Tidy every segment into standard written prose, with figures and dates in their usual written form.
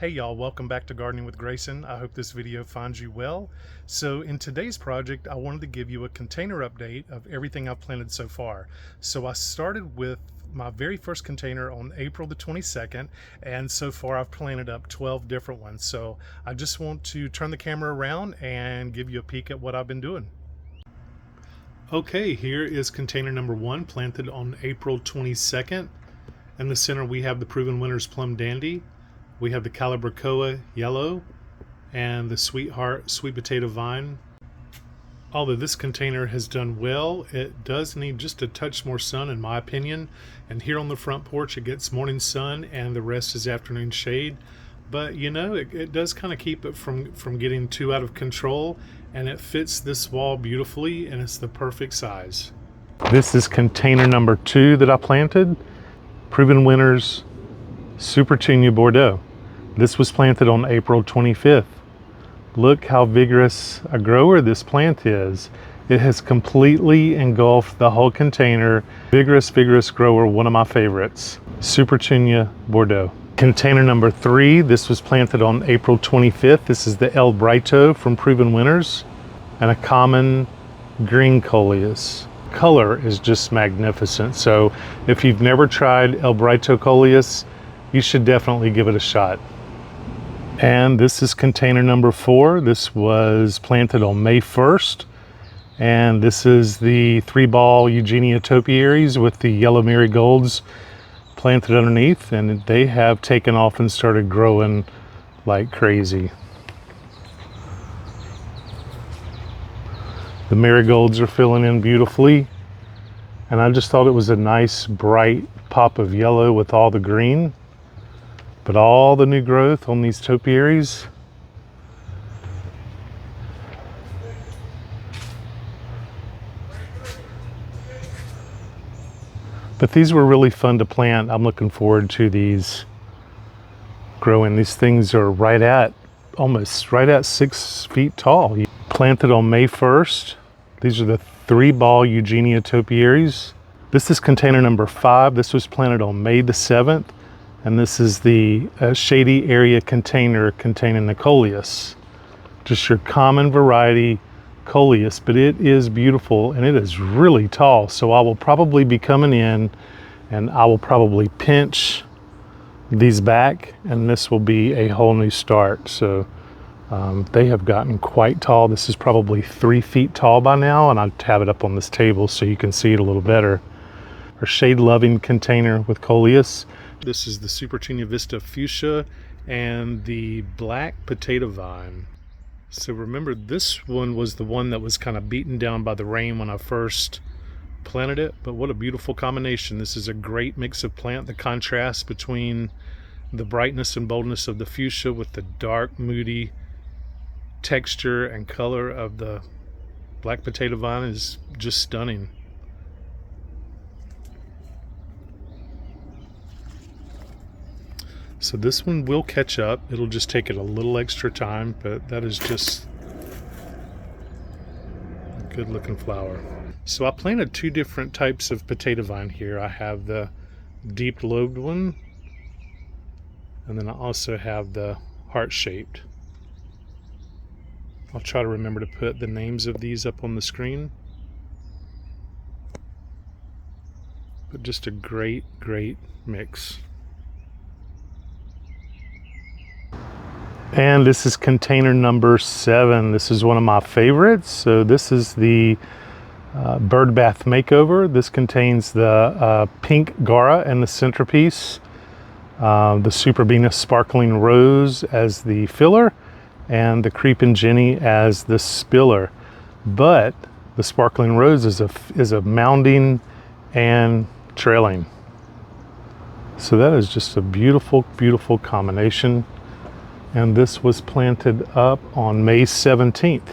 Hey y'all, welcome back to Gardening with Grayson. I hope this video finds you well. So in today's project, I wanted to give you a container update of everything I've planted so far. So I started with my very first container on April the 22nd, and so far I've planted up 12 different ones. So I just want to turn the camera around and give you a peek at what I've been doing. Okay, here is container number one, planted on April 22nd. In the center we have the Proven Winners Plum Dandy. We have the Calibrachoa Yellow and the Sweetheart Sweet Potato Vine. Although this container has done well, it does need just a touch more sun in my opinion. And here on the front porch it gets morning sun and the rest is afternoon shade. But you know, it does kind of keep it from getting too out of control, and it fits this wall beautifully and it's the perfect size. This is container number two that I planted. Proven Winners Super Tunia Bordeaux. This was planted on April 25th. Look how vigorous a grower this plant is. It has completely engulfed the whole container. Vigorous grower, one of my favorites. Super Tunia Bordeaux. Container number three, this was planted on April 25th. This is the El Brito from Proven Winners, and a common green coleus. Color is just magnificent. So if you've never tried El Brito coleus, you should definitely give it a shot. And this is container number four. This was planted on May 1st. And this is the 3-ball Eugenia topiaries with the yellow marigolds planted underneath. And they have taken off and started growing like crazy. The marigolds are filling in beautifully. And I just thought it was a nice bright pop of yellow with all the green. But all the new growth on these topiaries, but these were really fun to plant. I'm looking forward to these growing. These things are almost right at 6 feet tall. Planted on May 1st. These are the 3-ball Eugenia topiaries. This is container number 5. This was planted on May the 7th. And this is the shady area container containing the coleus. Just your common variety coleus, but it is beautiful and it is really tall. So I will probably be coming in and I will probably pinch these back, and this will be a whole new start. So they have gotten quite tall. This is probably 3 feet tall by now, and I'll have it up on this table so you can see it a little better. Our shade-loving container with coleus. This is the Super Tunia Vista Fuchsia and the Black Potato Vine. So remember, this one was the one that was kind of beaten down by the rain when I first planted it, but what a beautiful combination. This is a great mix of plant. The contrast between the brightness and boldness of the fuchsia with the dark, moody texture and color of the Black Potato Vine is just stunning. So this one will catch up. It'll just take it a little extra time, but that is just a good looking flower. So I planted 2 different types of potato vine here. I have the deep lobed one, and then I also have the heart shaped. I'll try to remember to put the names of these up on the screen. But just a great mix. And this is container number 7. This is one of my favorites. So this is the Bird Bath Makeover. This contains the pink Gara and the centerpiece, the Super Venus Sparkling Rose as the filler, and the Creepin' Jenny as the spiller. But the Sparkling Rose is a mounding and trailing. So that is just a beautiful combination. And this was planted up on May 17th.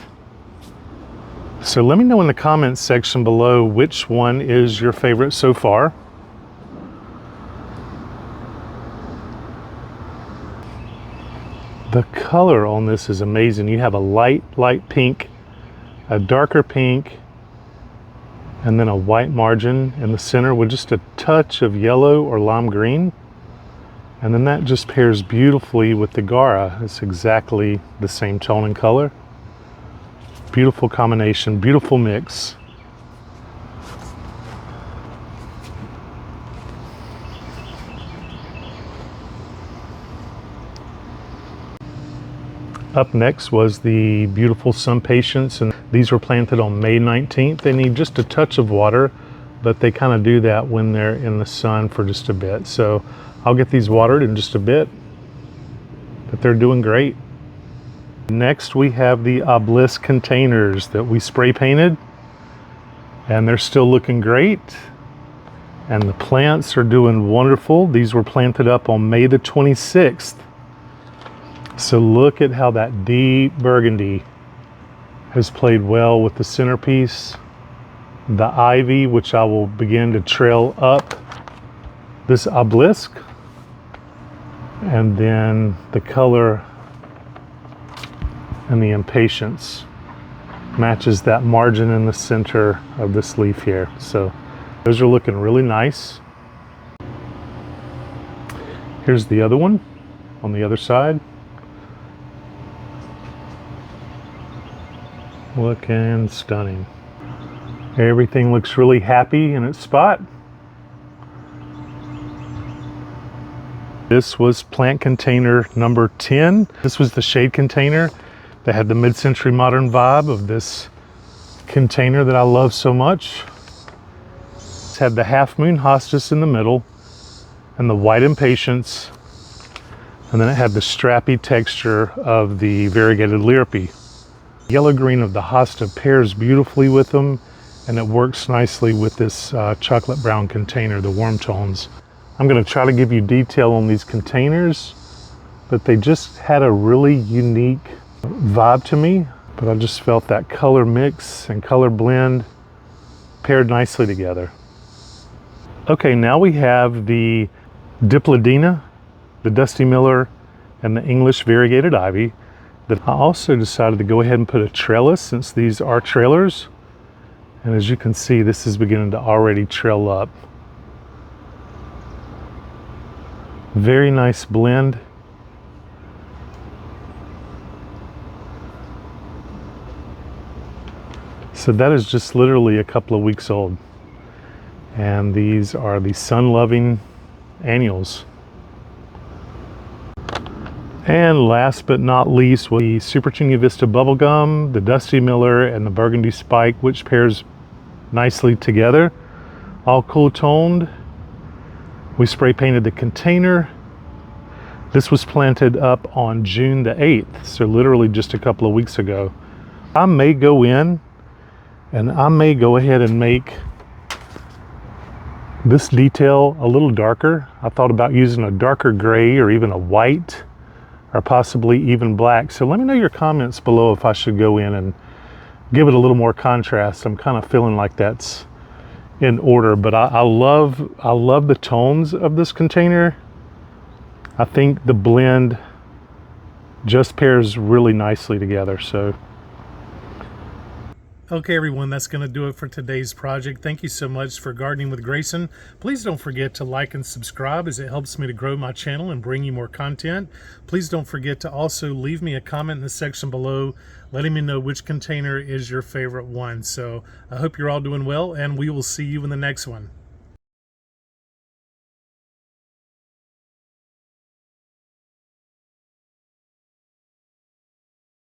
So let me know in the comments section below which one is your favorite so far. The color on this is amazing. You have a light pink, a darker pink, and then a white margin in the center with just a touch of yellow or lime green. And then that just pairs beautifully with the Gara. It's exactly the same tone and color. Beautiful combination, beautiful mix. Up next was the beautiful Sun Patience, and these were planted on May 19th. They need just a touch of water, but they kind of do that when they're in the sun for just a bit. So I'll get these watered in just a bit, but they're doing great. Next we have the obelisk containers that we spray painted, and they're still looking great. And the plants are doing wonderful. These were planted up on May the 26th. So look at how that deep burgundy has played well with the centerpiece. The ivy, which I will begin to trail up this obelisk. And then the color and the impatience matches that margin in the center of this leaf here. So those are looking really nice. Here's the other one on the other side. Looking stunning. Everything looks really happy in its spot. This was plant container number 10. This was the shade container that had the mid-century modern vibe of this container that I love so much. It had the half moon hostas in the middle and the white impatience, and then it had the strappy texture of the variegated liripy. Yellow green of the hosta pairs beautifully with them, and it works nicely with this chocolate brown container, the warm tones. I'm going to try to give you detail on these containers, but they just had a really unique vibe to me. But I just felt that color mix and color blend paired nicely together. Okay, now we have the Diplodina, the Dusty Miller, and the English variegated ivy. That I also decided to go ahead and put a trellis, since these are trailers. And as you can see, this is beginning to already trail up. Very nice blend. So that is just literally a couple of weeks old. And these are the sun-loving annuals. And last but not least, the Super Tunia Vista Bubblegum, the Dusty Miller, and the Burgundy Spike, which pairs nicely together. All cool toned. We spray painted the container. This was planted up on June the 8th, so literally just a couple of weeks ago. I may go in and I may go ahead and make this detail a little darker. I thought about using a darker gray or even a white, or possibly even black. So let me know your comments below if I should go in and give it a little more contrast. I'm kind of feeling like that's in order, but I love the tones of this container. I think the blend just pairs really nicely together. So Okay, everyone, that's going to do it for today's project. Thank you so much for gardening with Grayson. Please don't forget to like and subscribe, as it helps me to grow my channel and bring you more content. Please don't forget to also leave me a comment in the section below, letting me know which container is your favorite one. So I hope you're all doing well, and we will see you in the next one.